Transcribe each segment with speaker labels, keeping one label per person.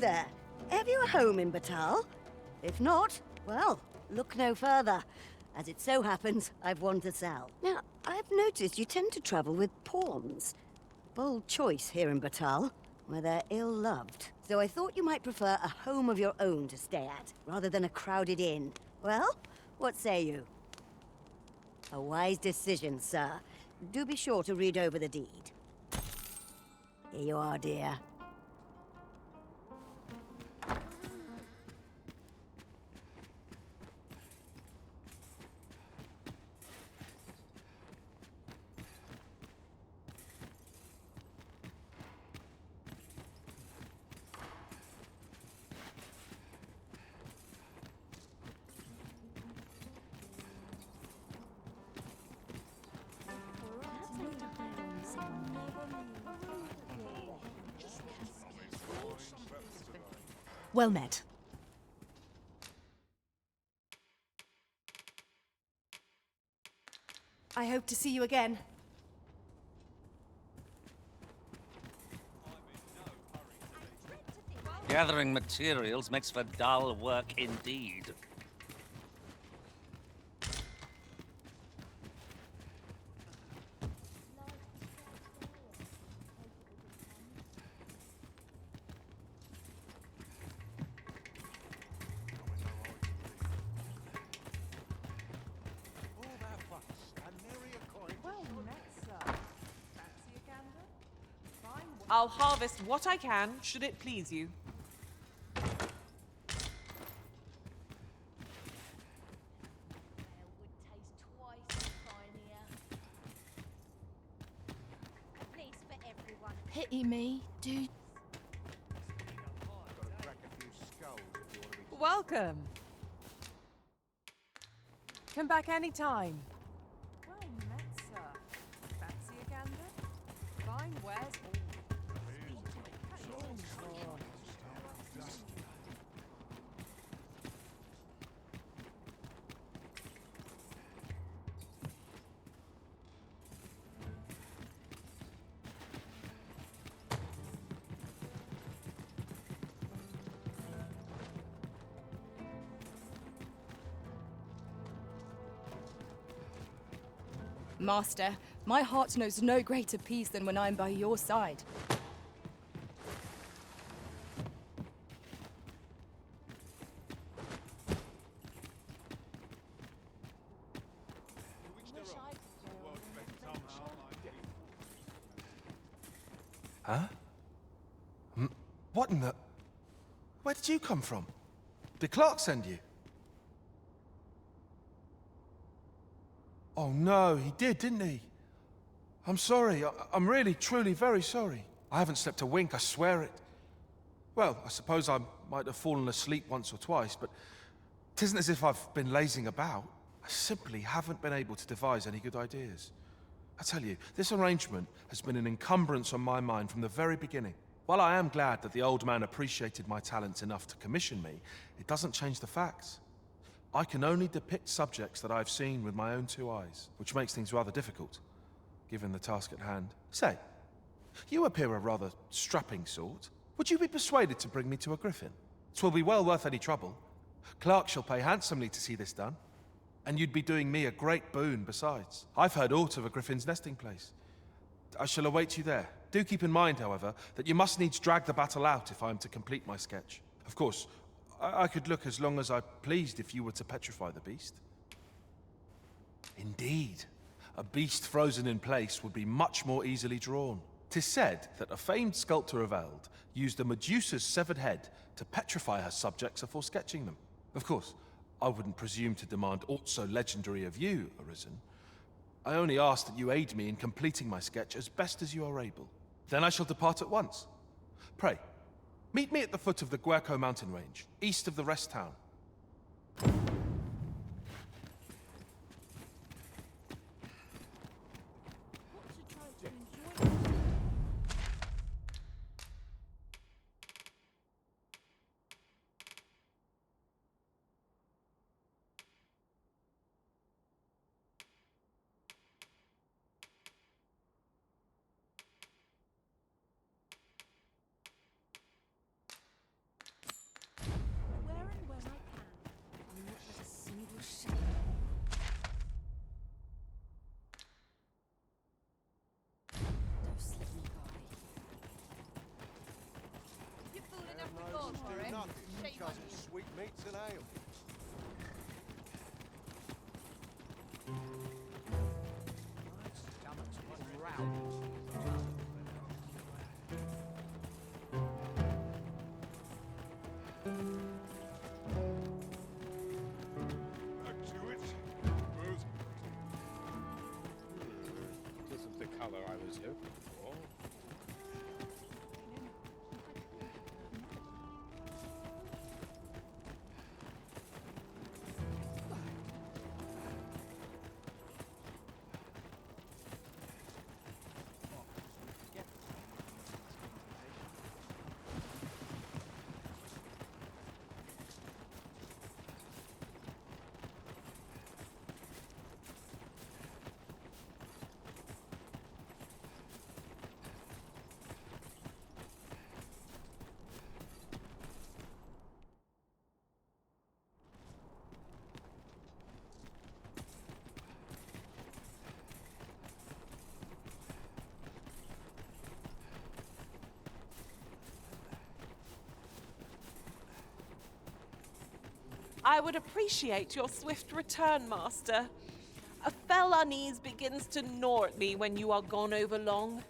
Speaker 1: there. Have you a home in Battahl? If not, well, look no further. As it so happens, I've one to sell. Now, I've noticed you tend to travel with pawns. Bold choice here in Battahl, where they're ill-loved. So I thought you might prefer a home of your own to stay at, rather than a crowded inn. Well, what say you? A wise decision, sir. Do be sure to read over the deed. Here you are, dear.
Speaker 2: Well met. I hope to see you again.
Speaker 3: Gathering materials makes for dull work indeed.
Speaker 4: I'll harvest what I can, should it please you.
Speaker 5: Pity me, dude.
Speaker 4: Welcome. Come back anytime. Well met, sir. Fancy a gander? Fine wares all.
Speaker 2: Master, my heart knows no greater peace than when I'm by your side.
Speaker 6: Huh? What in the... Where did you come from? Did Clark send you? Oh no, he did, didn't he? I'm sorry. I'm really, truly very sorry. I haven't slept a wink, I swear it. Well, I suppose I might have fallen asleep once or twice, but it isn't as if I've been lazing about. I simply haven't been able to devise any good ideas. I tell you, this arrangement has been an encumbrance on my mind from the very beginning. While I am glad that the old man appreciated my talents enough to commission me, it doesn't change the facts. I can only depict subjects that I've seen with my own two eyes, which makes things rather difficult, given the task at hand. Say, you appear a rather strapping sort. Would you be persuaded to bring me to a griffin? 'Twill be well worth any trouble. Clark shall pay handsomely to see this done. And you'd be doing me a great boon besides. I've heard aught of a griffin's nesting place. I shall await you there. Do keep in mind, however, that you must needs drag the Battahl out if I am to complete my sketch. Of course, I could look as long as I pleased if you were to petrify the beast. Indeed. A beast frozen in place would be much more easily drawn. 'Tis said that a famed sculptor of Eld used a Medusa's severed head to petrify her subjects before sketching them. Of course, I wouldn't presume to demand aught so legendary of you, Arisen. I only ask that you aid me in completing my sketch as best as you are able. Then I shall depart at once. Pray, meet me at the foot of the Guerco mountain range, east of the rest town.
Speaker 5: do nothing because it's sweetmeats and ale.
Speaker 7: Back to it. Isn't the color I was hoping for.
Speaker 4: I would appreciate your swift return, Master. A fell unease begins to gnaw at me when you are gone over long.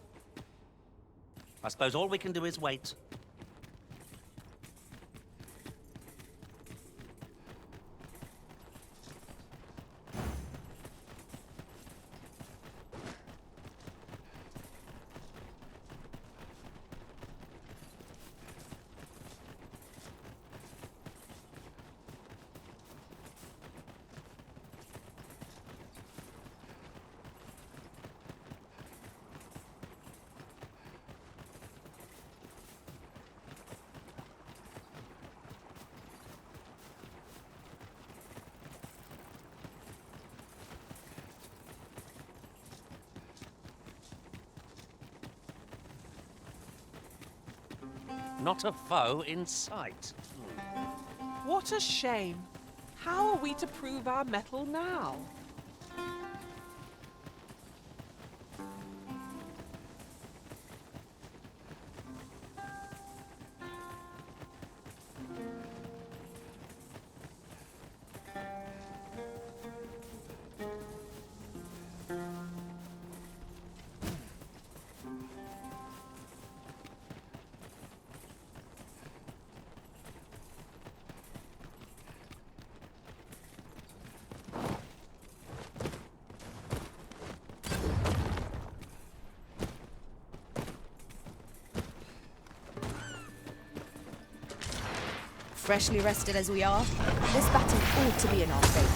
Speaker 3: I suppose all we can do is wait. Not a foe in sight.
Speaker 4: What a shame. How are we to prove our mettle now?
Speaker 2: Freshly rested as we are, this battle ought to be in our favour.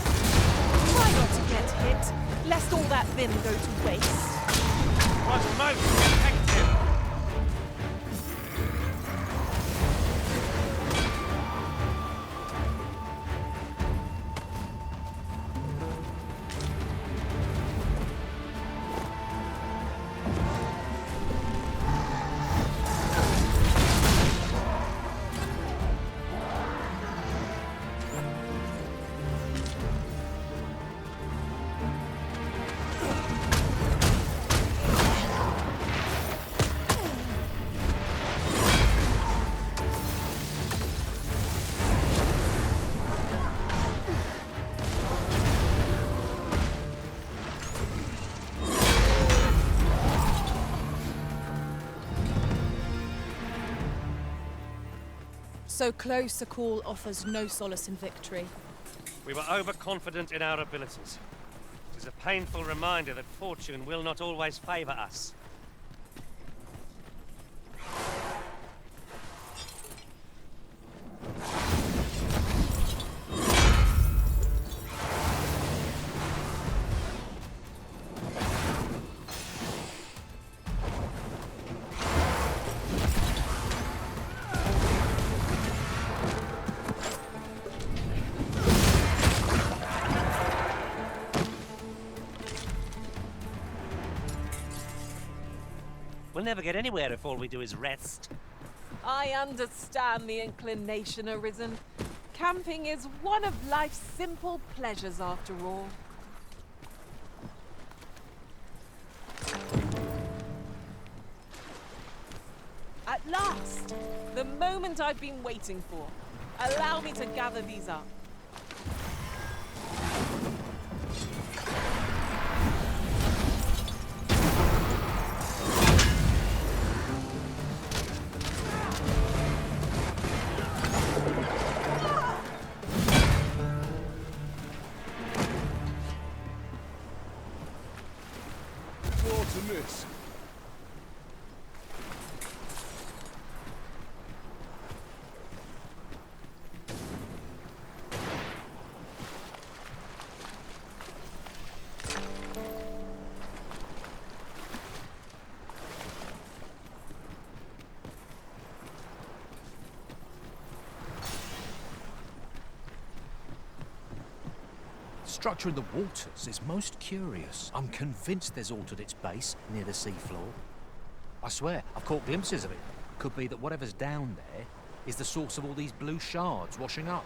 Speaker 4: Try not to get hit, lest all that vim go to waste.
Speaker 3: Was most effective.
Speaker 2: So close a call offers no solace in victory.
Speaker 3: We were overconfident in our abilities. It is a painful reminder that fortune will not always favour us. We'll never get anywhere if all we do is rest.
Speaker 4: I understand the inclination arisen. Camping is one of life's simple pleasures after all. At last, The moment I've been waiting for. Allow me to gather these up.
Speaker 5: More to miss.
Speaker 8: Structure in the waters is most curious. I'm convinced there's altered its base near the seafloor. I swear, I've caught glimpses of it. Could be that whatever's down there is the source of all these blue shards washing up.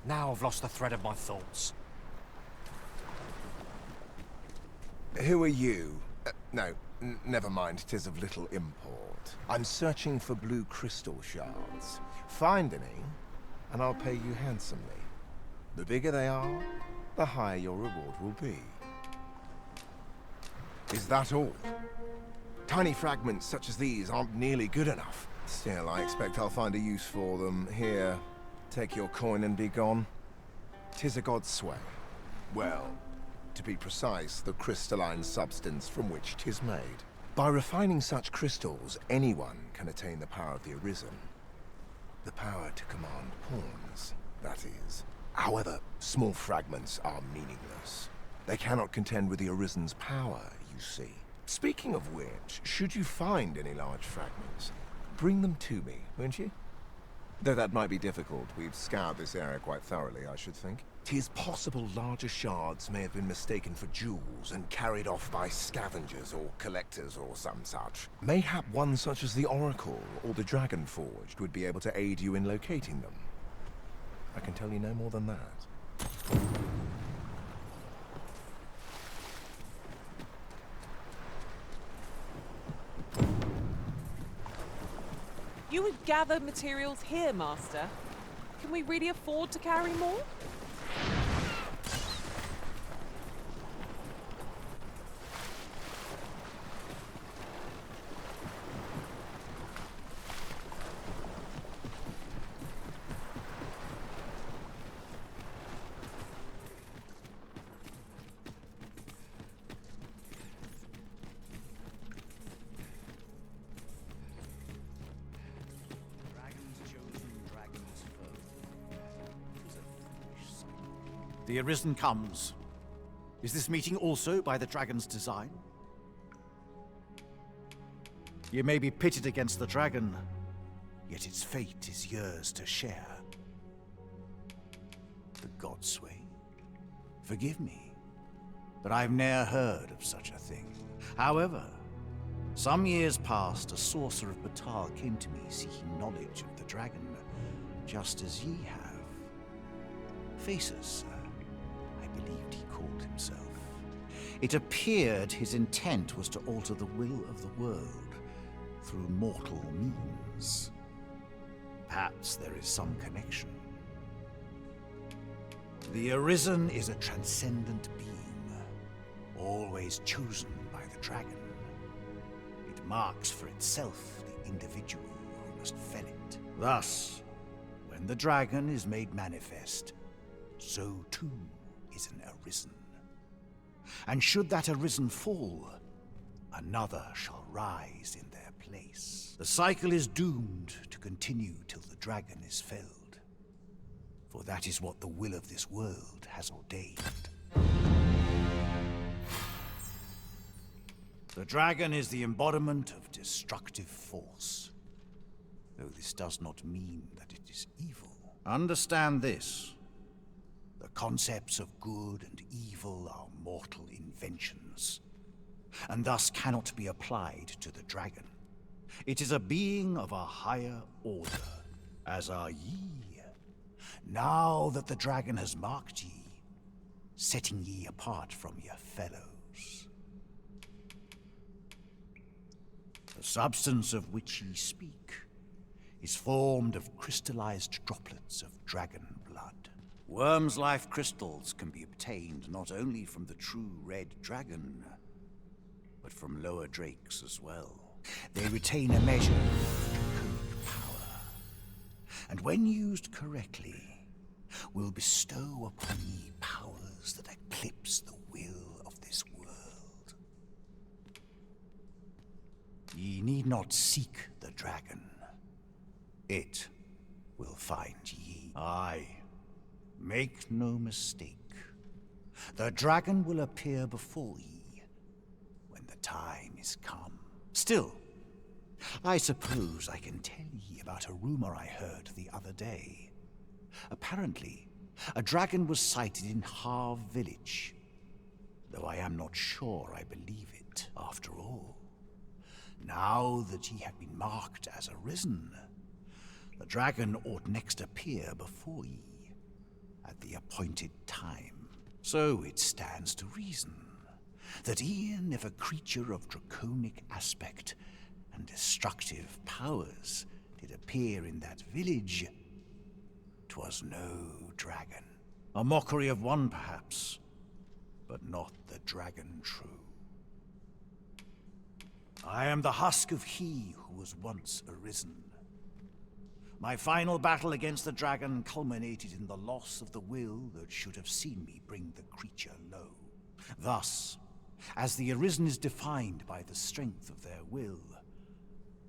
Speaker 8: Now I've lost the thread of my thoughts.
Speaker 9: Who are you? No, never mind, 'tis of little import. I'm searching for blue crystal shards. Find any, and I'll pay you handsomely. The bigger they are, the higher your reward will be. Is that all? Tiny fragments such as these aren't nearly good enough. Still, I expect I'll find a use for them. Here, take your coin and be gone. 'Tis a god's sway. Well, to be precise, the crystalline substance from which 'tis made. By refining such crystals, anyone can attain the power of the Arisen. The power to command pawns, that is. However, small fragments are meaningless. They cannot contend with the Arisen's power, you see. Speaking of which, should you find any large fragments, bring them to me, won't you? Though that might be difficult. We've scoured this area quite thoroughly, I should think. 'Tis possible larger shards may have been mistaken for jewels and carried off by scavengers or collectors or some such. Mayhap one such as the Oracle or the Dragon Forged would be able to aid you in locating them. I can tell you no more than that.
Speaker 4: You would gather materials here, Master. Can we really afford to carry more?
Speaker 10: The Arisen comes. Is this meeting also by the dragon's design? You may be pitted against the dragon, yet its fate is yours to share. The Godsway. Forgive me, but I've ne'er heard of such a thing. However, some years past, a sorcerer of Battahl came to me seeking knowledge of the dragon, just as ye have. Faces, sir. I believed he called himself. It appeared his intent was to alter the will of the world through mortal means. Perhaps there is some connection. The Arisen is a transcendent being, always chosen by the dragon. It marks for itself the individual who must fell it. Thus, when the dragon is made manifest, so too is an Arisen. And should that Arisen fall, another shall rise in their place. The cycle is doomed to continue till the dragon is felled. For that is what the will of this world has ordained. The dragon is the embodiment of destructive force, though this does not mean that it is evil. Understand this. The concepts of good and evil are mortal inventions, and thus cannot be applied to the dragon. It is a being of a higher order, as are ye. Now that the dragon has marked ye, setting ye apart from your fellows. The substance of which ye speak is formed of crystallized droplets of dragon blood. Worm's life crystals can be obtained not only from the true red dragon, but from lower drakes as well. They retain a measure of draconic power, and when used correctly, will bestow upon ye powers that eclipse the will of this world. Ye need not seek the dragon. It will find ye. Aye, make no mistake. The dragon will appear before ye when the time is come. Still, I suppose I can tell ye about a rumor I heard the other day. Apparently, a dragon was sighted in Harv village, though I am not sure I believe it after all. Now that ye have been marked as arisen, the dragon ought next appear before ye at the appointed time. So it stands to reason that e'en if a creature of draconic aspect and destructive powers did appear in that village, 'twas no dragon. A mockery of one, perhaps, but not the dragon true. I am the husk of he who was once arisen. My final battle against the dragon culminated in the loss of the will that should have seen me bring the creature low. Thus, as the arisen is defined by the strength of their will,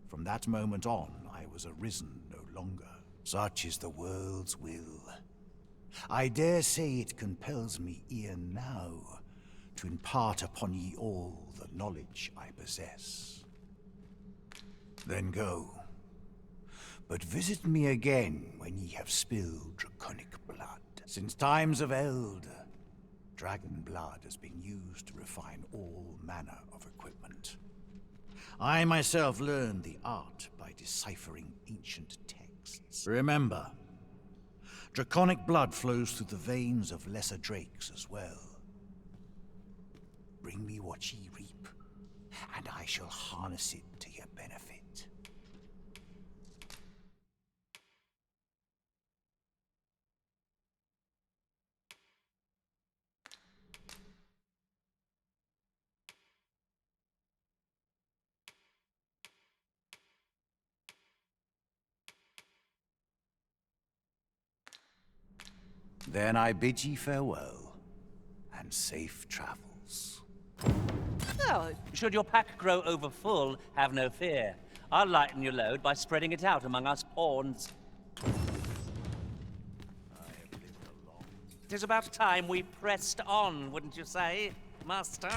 Speaker 10: from that moment on I was arisen no longer. Such is the world's will. I dare say it compels me e'en now to impart upon ye all the knowledge I possess. Then go. But visit me again when ye have spilled draconic blood. Since times of eld, dragon blood has been used to refine all manner of equipment. I myself learned the art by deciphering ancient texts. Remember, draconic blood flows through the veins of lesser drakes as well. Bring me what ye reap, and I shall harness it to your benefit. Then I bid ye farewell, and safe travels.
Speaker 11: Oh, should your pack grow over full, have no fear. I'll lighten your load by spreading it out among us pawns. It is about time we pressed on, wouldn't you say, Master?